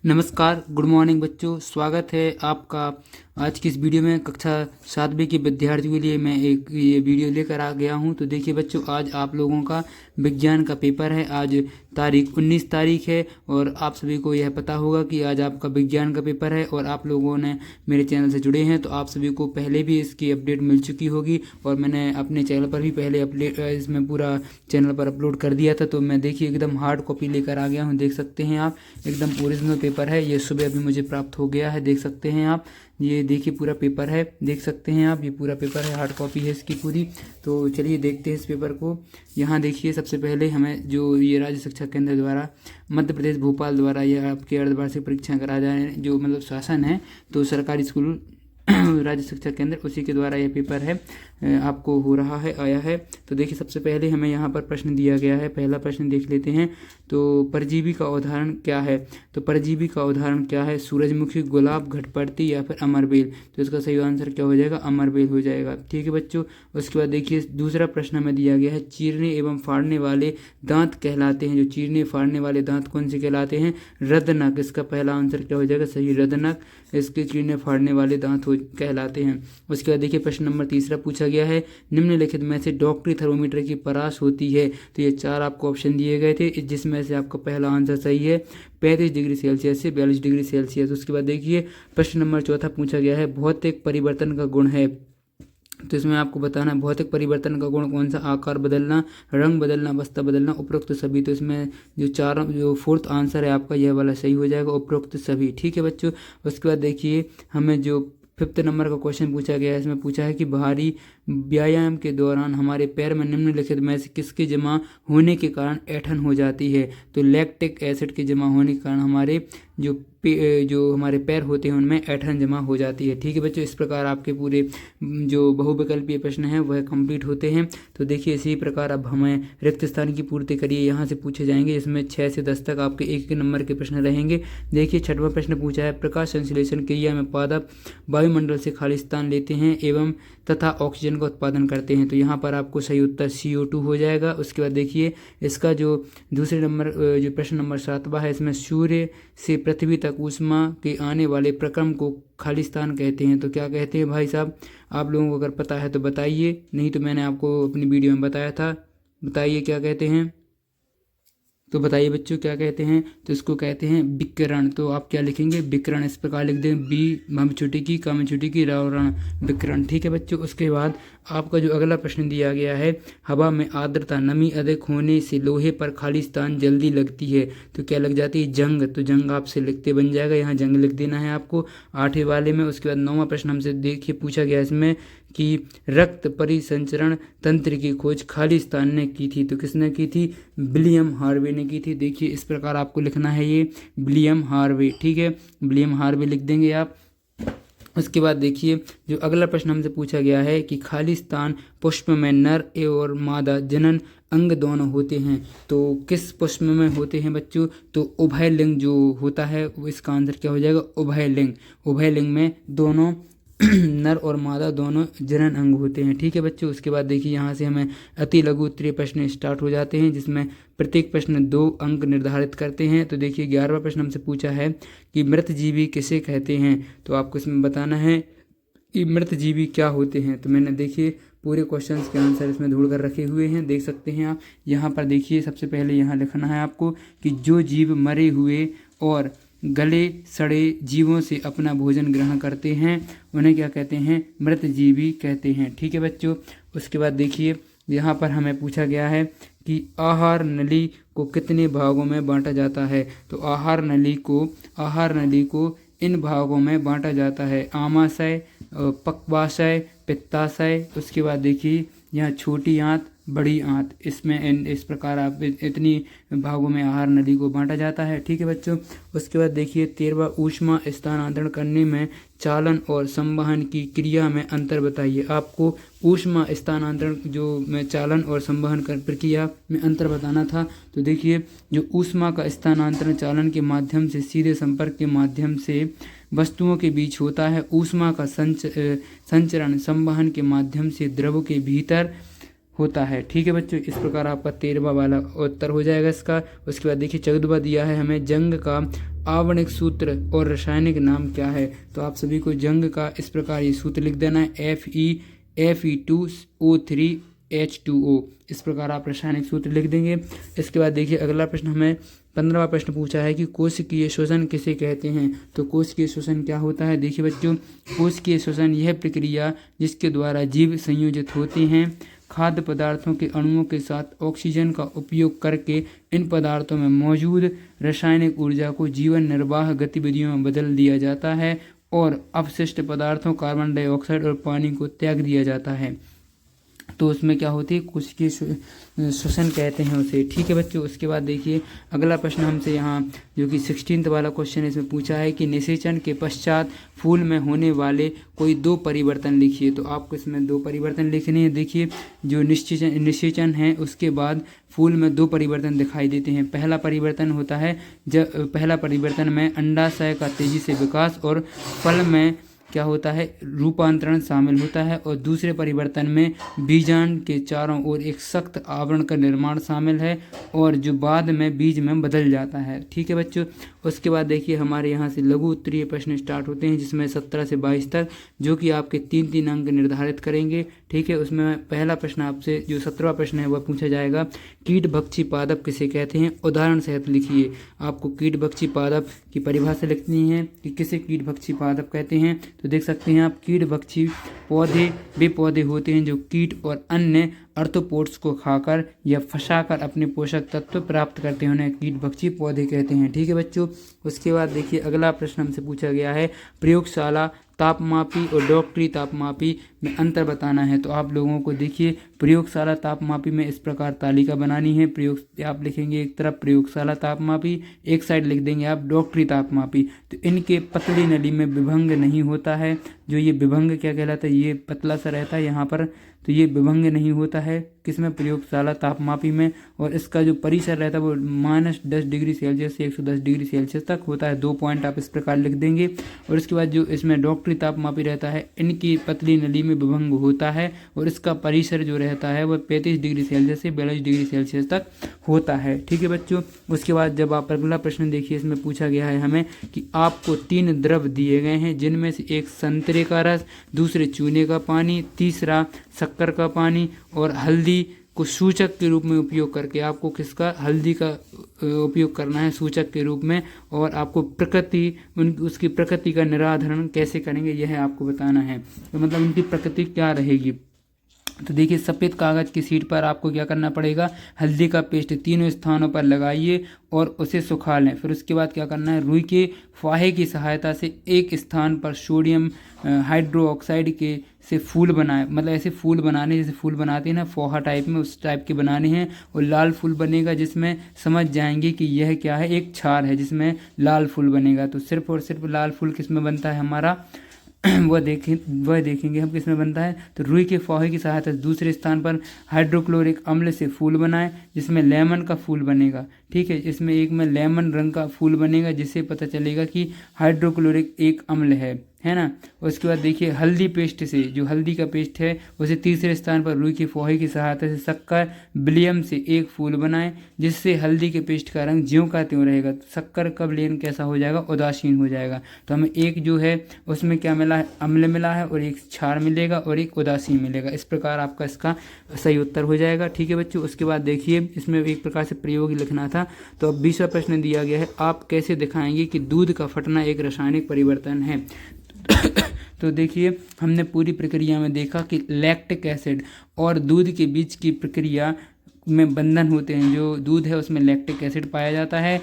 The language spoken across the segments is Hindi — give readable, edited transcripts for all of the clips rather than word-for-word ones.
नमस्कार, गुड मॉर्निंग बच्चों। स्वागत है आपका आज की इस वीडियो में। कक्षा 7वीं के विद्यार्थियों के लिए मैं एक ये वीडियो लेकर आ गया हूं। तो देखिए बच्चों, आज आप लोगों का विज्ञान का पेपर है। आज तारीख 19 तारीख है और आप सभी को यह पता होगा कि आज आपका विज्ञान का पेपर है। और आप लोगों ने मेरे चैनल से जुड़े हैं तो आप सभी को पहले भी इसकी अपडेट मिल चुकी होगी और मैंने अपने चैनल पर भी पहले अपडेट इसमें पूरा चैनल पर अपलोड कर दिया था। तो मैं देखिए एकदम हार्ड कॉपी लेकर आ गया हूँ। देख सकते हैं आप, एकदम ओरिजिनल पेपर है। ये सुबह अभी मुझे प्राप्त हो गया है, देख सकते हैं आप। ये देखिए पूरा पेपर है, देख सकते हैं आप। ये पूरा पेपर है, हार्ड कॉपी है इसकी पूरी। तो चलिए देखते हैं इस पेपर को। यहाँ देखिए सबसे पहले हमें जो ये राज्य शिक्षा केंद्र द्वारा मध्य प्रदेश भोपाल द्वारा ये आपके अर्धवार्षिक परीक्षा करा जा रहे हैं, जो मतलब शासन है तो सरकारी स्कूल राज्य शिक्षा केंद्र उसी के द्वारा ये पेपर है आपको हो रहा है, आया है। तो देखिए सबसे पहले हमें यहाँ पर प्रश्न दिया गया है। पहला प्रश्न देख लेते हैं। तो परजीवी का उदाहरण क्या है? तो परजीवी का उदाहरण क्या है? सूरजमुखी, गुलाब, घटपड़ती या फिर अमरबेल। तो इसका सही आंसर क्या हो जाएगा? अमरबेल हो जाएगा। ठीक है बच्चों। उसके बाद देखिए दूसरा प्रश्न हमें दिया गया है। चीरने एवं फाड़ने वाले दांत कहलाते हैं। जो चीरने फाड़ने वाले दांत कौन से कहलाते हैं? रदनक। इसका पहला आंसर क्या हो जाएगा? सही, रदनक इसके चीरने फाड़ने वाले दांत कहलाते हैं। उसके बाद देखिए प्रश्न नंबर तीसरा पूछा गया है। निम्नलिखित में से डॉक्टरी थर्मोमीटर की परास होती है। तो ये 4 आपको ऑप्शन दिए गए थे, जिसमें से आपका पहला आंसर सही है 35 डिग्री सेल्सियस से 42 डिग्री सेल्सियस। उसके बाद देखिए प्रश्न नंबर चौथा पूछा गया है। भौतिक परिवर्तन का गुण है। तो इसमें आपको बताना है भौतिक परिवर्तन का गुण कौन सा? आकार बदलना, रंग बदलना, अवस्था बदलना, उपरोक्त सभी। तो इसमें जो फोर्थ आंसर है आपका यह वाला सही हो जाएगा, उपरोक्त सभी। ठीक है बच्चों। उसके बाद देखिए हमें जो 5th नंबर का क्वेश्चन पूछा गया है, इसमें पूछा है कि भारी व्यायाम के दौरान हमारे पैर में निम्नलिखित में से किसके जमा होने के कारण ऐंठन हो जाती है? तो लैक्टिक एसिड के जमा होने के कारण हमारे जो हमारे पैर होते हैं उनमें ऐंठन जमा हो जाती है। ठीक है बच्चों। इस प्रकार आपके पूरे जो बहुविकल्पीय प्रश्न हैं वह कंप्लीट होते हैं। तो देखिए इसी प्रकार अब हमें रिक्त स्थान की पूर्ति करिए यहाँ से पूछे जाएंगे। इसमें 6 से 10 तक आपके एक नंबर के प्रश्न रहेंगे। देखिए 6वां प्रश्न पूछा है। प्रकाश संश्लेषण क्रिया में पादप वायुमंडल से खाली स्थान लेते हैं एवं तथा ऑक्सीजन का उत्पादन करते हैं। तो यहाँ पर आपको सही उत्तर CO2 हो जाएगा। उसके बाद देखिए इसका जो दूसरे नंबर जो प्रश्न नंबर 7वां है, इसमें सूर्य से पृथ्वी तक ऊष्मा के आने वाले प्रक्रम को खालिस्तान कहते हैं। तो क्या कहते हैं भाई साहब? आप लोगों को अगर पता है तो बताइए, नहीं तो मैंने आपको अपनी वीडियो में बताया था। बताइए क्या कहते हैं। तो बताइए बच्चों क्या कहते हैं? तो इसको कहते हैं विकिरण। तो आप क्या लिखेंगे? विकिरण। इस प्रकार लिख दें, बी म छोटी की, क छोटी की, रण, विकिरण। ठीक है बच्चों। उसके बाद आपका जो अगला प्रश्न दिया गया है, हवा में आर्द्रता नमी अधिक होने से लोहे पर खाली स्थान जल्दी लगती है। तो क्या लग जाती है? जंग। तो जंग आपसे लिखते बन जाएगा, यहाँ जंग लिख देना है आपको 8वें वाले में। उसके बाद 9वां प्रश्न हमसे देखिए पूछा गया इसमें कि रक्त परिसंचरण तंत्र की खोज खाली स्थान ने की थी। तो किसने की थी? विलियम हार्वे ने की थी। देखिए इस प्रकार आपको लिखना है ये विलियम हार्वे। ठीक है, विलियम हार्वे लिख देंगे आप। उसके बाद देखिए जो अगला प्रश्न हमसे पूछा गया है कि खाली स्थान पुष्प में नर और मादा जनन अंग दोनों होते हैं। तो किस पुष्प में होते हैं बच्चों? तो उभय लिंग जो होता है वो इसका आंसर क्या हो जाएगा? उभय लिंग। उभय लिंग में दोनों नर और मादा दोनों जनन अंग होते हैं। ठीक है बच्चों। उसके बाद देखिए यहाँ से हमें अति लघु उत्तरीय प्रश्न स्टार्ट हो जाते हैं, जिसमें प्रत्येक प्रश्न 2 अंक निर्धारित करते हैं। तो देखिए 11वां प्रश्न हमसे पूछा है कि मृतजीवी किसे कहते हैं? तो आपको इसमें बताना है कि मृतजीवी क्या होते हैं। तो मैंने देखिए पूरे क्वेश्चंस के आंसर इसमें ढूंढ कर रखे हुए हैं, देख सकते हैं आप। यहाँ पर देखिए सबसे पहले यहाँ लिखना है आपको कि जो जीव मरे हुए और गले सड़े जीवों से अपना भोजन ग्रहण करते हैं उन्हें क्या कहते हैं? मृतजीवी कहते हैं। ठीक है बच्चों। उसके बाद देखिए यहाँ पर हमें पूछा गया है कि आहार नली को कितने भागों में बांटा जाता है? तो आहार नली को इन भागों में बांटा जाता है। आमाशय, पक्वाशय, पित्ताशय। उसके बाद देखिए यहाँ छोटी आंत, बड़ी आंत, इसमें इस प्रकार आप इतनी भागों में आहार नली को बांटा जाता है। ठीक है बच्चों। उसके बाद देखिए 13वां ऊष्मा स्थानांतरण करने में चालन और संवहन की क्रिया में अंतर बताइए। आपको ऊष्मा स्थानांतरण जो में चालन और संवहन प्रक्रिया में अंतर बताना था। तो देखिए जो ऊष्मा का स्थानांतरण चालन के माध्यम से सीधे संपर्क के माध्यम से वस्तुओं के बीच होता है। ऊष्मा का संचरण संवहन के माध्यम से द्रव के भीतर होता है। ठीक है बच्चों, इस प्रकार आपका 13वां वाला उत्तर हो जाएगा इसका। उसके बाद देखिए 14वां दिया है हमें, जंग का आवरणिक सूत्र और रासायनिक नाम क्या है। तो आप सभी को जंग का इस प्रकार ये सूत्र लिख देना है, Fe2O3H2O। इस प्रकार आप रासायनिक सूत्र लिख देंगे। इसके बाद देखिए अगला प्रश्न हमें 15वां प्रश्न पूछा है कि कोशिकीय श्वसन किसे कहते हैं। तो कोशिकीय श्वसन क्या होता है। देखिए बच्चों, कोशिकीय श्वसन यह प्रक्रिया जिसके द्वारा जीव संयोजित होते हैं खाद्य पदार्थों के अणुओं के साथ ऑक्सीजन का उपयोग करके इन पदार्थों में मौजूद रासायनिक ऊर्जा को जीवन निर्वाह गतिविधियों में बदल दिया जाता है और अपशिष्ट पदार्थों कार्बन डाइऑक्साइड और पानी को त्याग दिया जाता है। तो उसमें क्या होती है, कोशिकीय श्वसन कहते हैं उसे। ठीक है बच्चों, उसके बाद देखिए अगला प्रश्न हमसे यहाँ जो कि 16वां वाला क्वेश्चन है, इसमें पूछा है कि निषेचन के पश्चात फूल में होने वाले कोई 2 परिवर्तन लिखिए। तो आपको इसमें 2 परिवर्तन लिखने हैं। देखिए जो निषेचन है उसके बाद फूल में 2 परिवर्तन दिखाई देते हैं। पहला परिवर्तन होता है पहला परिवर्तन में अंडाशय का तेजी से विकास और फल में क्या होता है, रूपांतरण शामिल होता है। और दूसरे परिवर्तन में बीजांड के चारों ओर एक सख्त आवरण का निर्माण शामिल है और जो बाद में बीज में बदल जाता है। ठीक है बच्चों, उसके बाद देखिए हमारे यहाँ से लघु उत्तरीय प्रश्न स्टार्ट होते हैं जिसमें 17 से 22 तक, जो कि आपके 3-3 अंक निर्धारित करेंगे। ठीक है, उसमें पहला प्रश्न आपसे जो 17वां प्रश्न है वह पूछा जाएगा, कीट भक्षी पादप किसे कहते हैं, उदाहरण सहित लिखिए। आपको कीट भक्षी पादप की परिभाषा लिखनी है कि किसे कीट भक्षी पादप कहते हैं। तो देख सकते हैं आप, कीट भक्षी पौधे वे पौधे होते हैं जो कीट और अन्य अर्थोपोड्स को खाकर या फंसाकर अपने पोषक तत्व प्राप्त करते हैं, उन्हें कीट भक्षी पौधे कहते हैं। ठीक है बच्चों, उसके बाद देखिए अगला प्रश्न हमसे पूछा गया है, प्रयोगशाला तापमापी और डॉक्टरी तापमापी में अंतर बताना है। तो आप लोगों को देखिए प्रयोगशाला तापमापी में इस प्रकार तालिका बनानी है। आप लिखेंगे एक तरफ प्रयोगशाला तापमापी, एक साइड लिख देंगे आप डॉक्टरी तापमापी। तो इनके पतली नली में विभंग नहीं होता है। जो ये विभंग क्या कहलाता है, ये पतला सा रहता है यहाँ पर, तो ये विभंग नहीं होता है किसमें, प्रयोगशाला तापमापी में। और इसका जो परिसर रहता है वो -10 डिग्री सेल्सियस से 110 डिग्री सेल्सियस तक होता है। 2 पॉइंट आप इस प्रकार लिख देंगे। और इसके बाद जो इसमें डॉक्टरी तापमापी रहता है, इनकी पतली नली में विभंग होता है और इसका परिसर जो रहता है वह 35 डिग्री सेल्सियस से 42 डिग्री सेल्सियस तक होता है। ठीक है बच्चों, उसके बाद जब आप अगला प्रश्न देखिए, इसमें पूछा गया है हमें कि आपको 3 द्रव दिए गए हैं जिनमें से एक संतरे का रस, दूसरे चूने का पानी, तीसरा शक्कर का पानी और हल्दी को सूचक के रूप में उपयोग करके आपको किसका, हल्दी का उपयोग करना है सूचक के रूप में। और आपको उसकी प्रकृति का निराधरण कैसे करेंगे यह आपको बताना है। तो मतलब उनकी प्रकृति क्या रहेगी। तो देखिए सफ़ेद कागज़ की शीट पर आपको क्या करना पड़ेगा, हल्दी का पेस्ट 3 स्थानों पर लगाइए और उसे सुखा लें। फिर उसके बाद क्या करना है, रुई के फाहे की सहायता से एक स्थान पर सोडियम हाइड्रोक्साइड के से फूल बनाए। मतलब ऐसे फूल बनाने जैसे फूल बनाते हैं ना फोहा टाइप में, उस टाइप के बनाने हैं। और लाल फूल बनेगा जिसमें समझ जाएंगे कि यह क्या है, एक क्षार है जिसमें लाल फूल बनेगा। तो सिर्फ और सिर्फ लाल फूल किस में बनता है हमारा वह देखेंगे हम किस में बनता है। तो रुई के फाहे की सहायता से दूसरे स्थान पर हाइड्रोक्लोरिक अम्ल से फूल बनाएं जिसमें लेमन का फूल बनेगा। ठीक है, इसमें एक में लेमन रंग का फूल बनेगा जिससे पता चलेगा कि हाइड्रोक्लोरिक एक अम्ल है ना। उसके बाद देखिए हल्दी पेस्ट से, जो हल्दी का पेस्ट है उसे तीसरे स्थान पर रुई के फाहे की सहायता से शक्कर विलयन से एक फूल बनाएं जिससे हल्दी के पेस्ट का रंग ज्यों का त्यों रहेगा। तो शक्कर का विलयन कैसा हो जाएगा, उदासीन हो जाएगा। तो हमें एक जो है उसमें क्या मिला है, अम्ल मिला है, और एक क्षार मिलेगा और एक उदासीन मिलेगा। इस प्रकार आपका इसका सही उत्तर हो जाएगा। ठीक है बच्चों, उसके बाद देखिए इसमें एक प्रकार से प्रयोग लिखना था। तो अब 20वां प्रश्न दिया गया है, आप कैसे दिखाएंगे कि दूध का फटना एक रासायनिक परिवर्तन है। तो देखिए हमने पूरी प्रक्रिया में देखा कि लैक्टिक एसिड और दूध के बीच की प्रक्रिया में बंधन होते हैं। जो दूध है उसमें लैक्टिक एसिड पाया जाता है।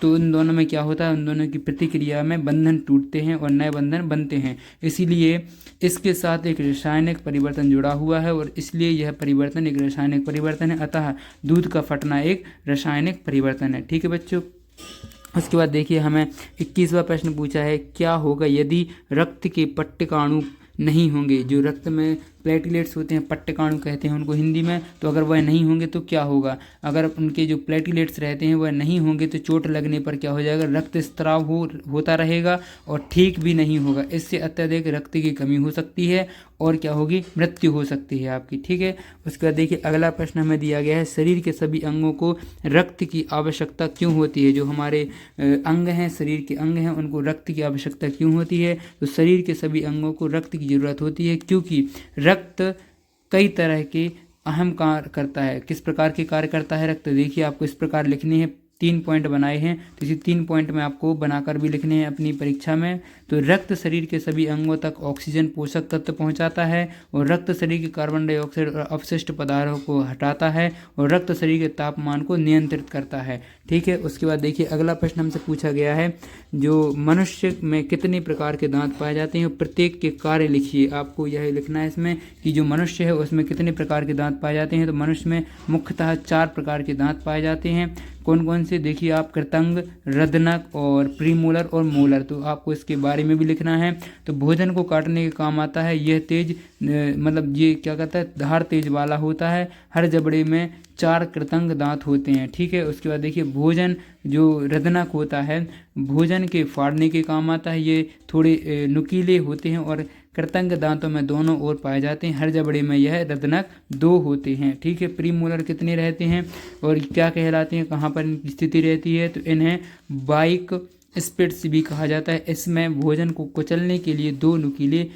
तो उन दोनों में क्या होता है, उन दोनों की प्रतिक्रिया में बंधन टूटते हैं और नए बंधन बनते हैं। इसीलिए इसके साथ एक रासायनिक परिवर्तन जुड़ा हुआ है और इसलिए यह परिवर्तन एक रासायनिक परिवर्तन है। अतः दूध का फटना एक रासायनिक परिवर्तन है। ठीक है बच्चों, उसके बाद देखिए हमें 21वां प्रश्न पूछा है, क्या होगा यदि रक्त के पट्टिकाणु नहीं होंगे। जो रक्त में प्लेटलेट्स होते हैं, पट्टकाणु कहते हैं उनको हिंदी में, तो अगर वह नहीं होंगे तो क्या होगा, अगर उनके जो प्लेटलेट्स रहते हैं वह नहीं होंगे तो चोट लगने पर क्या हो जाएगा, रक्त स्त्राव होता रहेगा और ठीक भी नहीं होगा। इससे अत्यधिक रक्त की कमी हो सकती है और क्या होगी, मृत्यु हो सकती है आपकी। ठीक है, उसके बाद देखिए अगला प्रश्न हमें दिया गया है, शरीर के सभी अंगों को रक्त की आवश्यकता क्यों होती है। जो हमारे अंग हैं, शरीर के अंग हैं, उनको रक्त की आवश्यकता क्यों होती है। तो शरीर के सभी अंगों को रक्त की जरूरत होती है क्योंकि रक्त कई तरह के अहम कार्य करता है। किस प्रकार के कार्य करता है रक्त, देखिए आपको इस प्रकार लिखने हैं, 3 पॉइंट बनाए हैं, तो इसी 3 पॉइंट में आपको बनाकर भी लिखने हैं अपनी परीक्षा में। तो रक्त शरीर के सभी अंगों तक ऑक्सीजन पोषक तत्व पहुंचाता है और रक्त शरीर के कार्बन डाइऑक्साइड और अपशिष्ट पदार्थों को हटाता है और रक्त शरीर के तापमान को नियंत्रित करता है। ठीक है, उसके बाद देखिए अगला प्रश्न हमसे पूछा गया है, जो मनुष्य में कितने प्रकार के दांत पाए जाते हैं, प्रत्येक के कार्य लिखिए। आपको यह लिखना है इसमें कि जो मनुष्य है उसमें कितने प्रकार के दांत पाए जाते हैं। तो मनुष्य में मुख्यतः 4 प्रकार के दांत पाए जाते हैं। कौन कौन से, देखिए आप, कृतंग, रदनक और प्रीमोलर और मोलर। तो आपको इसके बारे में भी लिखना है। तो भोजन को काटने के काम आता है। यह तेज मतलब ये क्या कहता है, धार तेज वाला होता है। हर जबड़े में 4 कृतंग दांत होते हैं। ठीक है, उसके बाद देखिए भोजन जो रदनक होता है भोजन के फाड़ने के काम आता है। ये थोड़े नुकीले होते हैं और कृतंग दांतों में दोनों ओर पाए जाते हैं। हर जबड़े में यह रदनक 2 होते हैं। ठीक है, प्रीमोलर कितने रहते हैं और क्या कहलाते हैं, कहाँ पर इनकी स्थिति रहती है। तो इन्हें बाइक स्पिट्स भी कहा जाता है। इसमें भोजन को कुचलने के लिए 2 नुकीले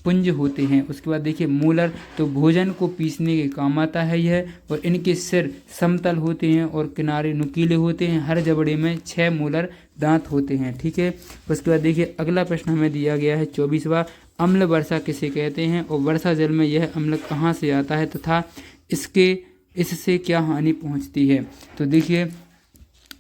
पुंज होते हैं। उसके बाद देखिए मोलर, तो भोजन को पीसने के काम आता है यह, और इनके सिर समतल होते हैं और किनारे नुकीले होते हैं। हर जबड़े में 6 मोलर दांत होते हैं। ठीक है, उसके बाद देखिए अगला प्रश्न हमें दिया गया है 24वां, अम्ल वर्षा किसे कहते हैं और वर्षा जल में यह अम्ल कहाँ से आता है तथा इससे क्या हानि पहुँचती है। तो देखिए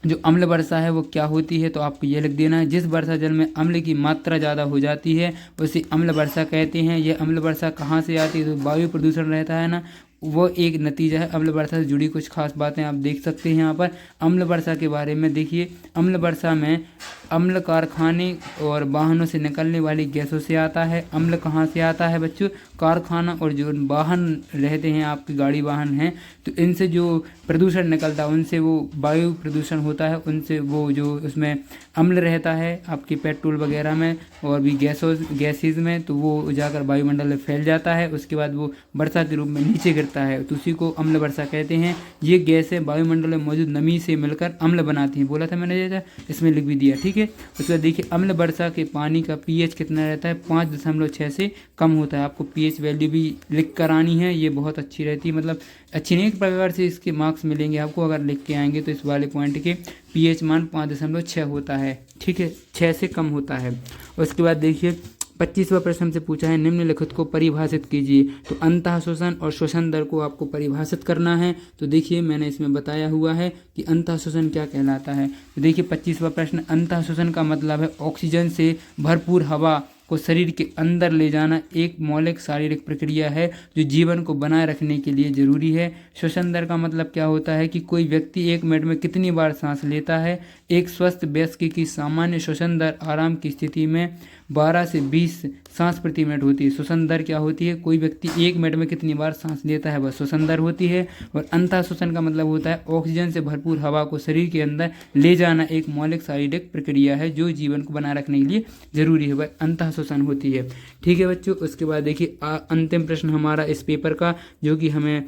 जो अम्ल वर्षा है वो क्या होती है, तो आपको ये लिख देना है, जिस वर्षा जल में अम्ल की मात्रा ज़्यादा हो जाती है उसे अम्ल वर्षा कहते हैं। ये अम्ल वर्षा कहाँ से आती है, तो वायु प्रदूषण रहता है ना, वो एक नतीजा है। अम्ल वर्षा से जुड़ी कुछ खास बातें आप देख सकते हैं यहाँ पर। अम्ल वर्षा के बारे में देखिए, अम्ल वर्षा में अम्ल कारखाने और वाहनों से निकलने वाली गैसों से आता है। अम्ल कहाँ से आता है बच्चों, कारखाना और जो वाहन रहते हैं, आपकी गाड़ी वाहन हैं, तो इनसे जो प्रदूषण निकलता है उनसे वो वायु प्रदूषण होता है, उनसे वो जो उसमें अम्ल रहता है आपकी पेट्रोल वगैरह में और भी गैसेज में, तो वो जाकर वायुमंडल में फैल जाता है। उसके बाद वो वर्षा के रूप में नीचे गिरता है, तो उसी को अम्ल वर्षा कहते हैं। ये गैसें वायुमंडल में मौजूद नमी से मिलकर अम्ल बनाती हैं। बोला था मैंने, जैसा इसमें लिख भी दिया। ठीक है, उसके बाद देखिए अम्ल वर्षा के पानी का पीएच कितना रहता है, 5.6 से कम होता है। आपको पीएच वैल्यू भी लिख कर आनी है, ये बहुत अच्छी रहती है, मतलब अच्छी नहीं, एक प्रकार से इसके मार्क्स मिलेंगे आपको अगर लिख के आएंगे। तो इस वाले पॉइंट के पीएच मान 5.6 होता है। ठीक है, 6 से कम होता है। उसके बाद देखिए 25वां प्रश्न हमसे पूछा है, निम्नलिखित को परिभाषित कीजिए। तो अंतः शोषण और श्वसन दर को आपको परिभाषित करना है। तो देखिए मैंने इसमें बताया हुआ है कि अंतः शोषण क्या कहलाता है। तो देखिए 25वां प्रश्न, अंतः शोषण का मतलब है ऑक्सीजन से भरपूर हवा को शरीर के अंदर ले जाना, एक मौलिक शारीरिक प्रक्रिया है जो जीवन को बनाए रखने के लिए जरूरी है। श्वसन दर का मतलब क्या होता है कि कोई व्यक्ति 1 मिनट में कितनी बार सांस लेता है। एक स्वस्थ वयस्क की सामान्य श्वसन दर आराम की स्थिति में 12 से 20 सांस प्रति मिनट होती है। श्वसन दर क्या होती है, कोई व्यक्ति 1 मिनट में कितनी बार सांस लेता है, वह श्वसन दर होती है। और अंतः शोषण का मतलब होता है ऑक्सीजन से भरपूर हवा को शरीर के अंदर ले जाना, एक मौलिक शारीरिक प्रक्रिया है जो जीवन को बनाए रखने के लिए जरूरी है, वह अंतः शोषण होती है। ठीक है बच्चों, उसके बाद देखिए अंतिम प्रश्न हमारा इस पेपर का, जो कि हमें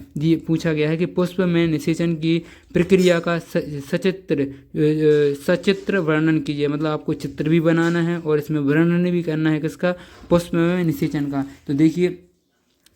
पूछा गया है कि पुष्प में निषेचन की प्रक्रिया का सचित्र वर्णन कीजिए। मतलब आपको चित्र भी बनाना है और इसमें वर्णन भी करना है किसका, पुष्प में निषेचन का। तो देखिए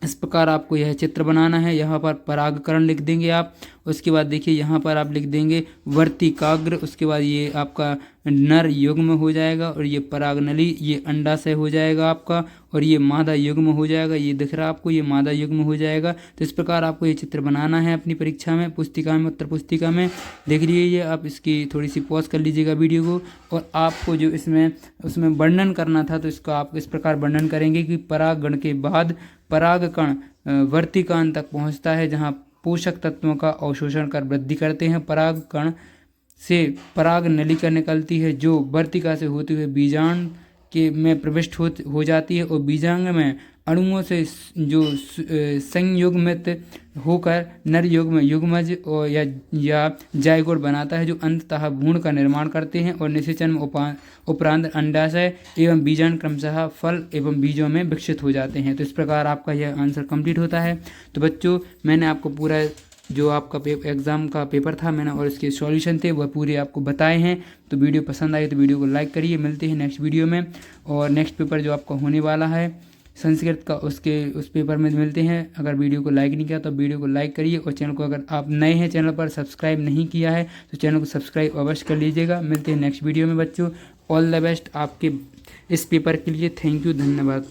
इस प्रकार आपको यह चित्र बनाना है। यहाँ पर परागकण लिख देंगे आप। उसके बाद देखिए यहाँ पर आप लिख देंगे वर्तिकाग्र। उसके बाद ये आपका नर युग्म हो जाएगा और ये परागनली, ये अंडाशय हो जाएगा आपका, और ये मादा युग्म हो जाएगा। ये दिख रहा है आपको, ये मादा युग्म हो जाएगा। तो इस प्रकार आपको ये चित्र बनाना है अपनी परीक्षा में, पुस्तिका में, उत्तर पुस्तिका में देख लीजिए आप। इसकी थोड़ी सी पॉज कर लीजिएगा वीडियो को, और आपको जो उसमें वर्णन करना था, तो इसका आप इस प्रकार वर्णन करेंगे कि परागण के बाद परागकण वर्तिकान तक पहुंचता है, जहां पोषक तत्वों का अवशोषण कर वृद्धि करते हैं। परागकण से पराग नलिका निकलती है जो वर्तिका से होते हुए बीजांड में प्रविष्ट हो जाती है, और बीजांग में अणुओं से जो संयुग्मित होकर नर युग्म युग्मज और या जायगोट बनाता है, जो अंततः भ्रूण का निर्माण करते हैं और निषेचन में उपरांत अंडाशय एवं बीजांड क्रमशः फल एवं बीजों में विकसित हो जाते हैं। तो इस प्रकार आपका यह आंसर कंप्लीट होता है। तो बच्चों, मैंने आपको पूरा जो आपका एग्ज़ाम का पेपर था मैंने और इसके सॉल्यूशन थे वह पूरे आपको बताए हैं। तो वीडियो पसंद आई तो वीडियो को लाइक करिए। मिलते हैं नेक्स्ट वीडियो में, और नेक्स्ट पेपर जो आपका होने वाला है संस्कृत का, उस पेपर में मिलते हैं। अगर वीडियो को लाइक नहीं किया तो वीडियो को लाइक करिए, और चैनल को अगर आप नए हैं चैनल पर सब्सक्राइब नहीं किया है तो चैनल को सब्सक्राइब अवश्य कर लीजिएगा। मिलते हैं नेक्स्ट वीडियो में बच्चों। ऑल द बेस्ट आपके इस पेपर के लिए। थैंक यू, धन्यवाद।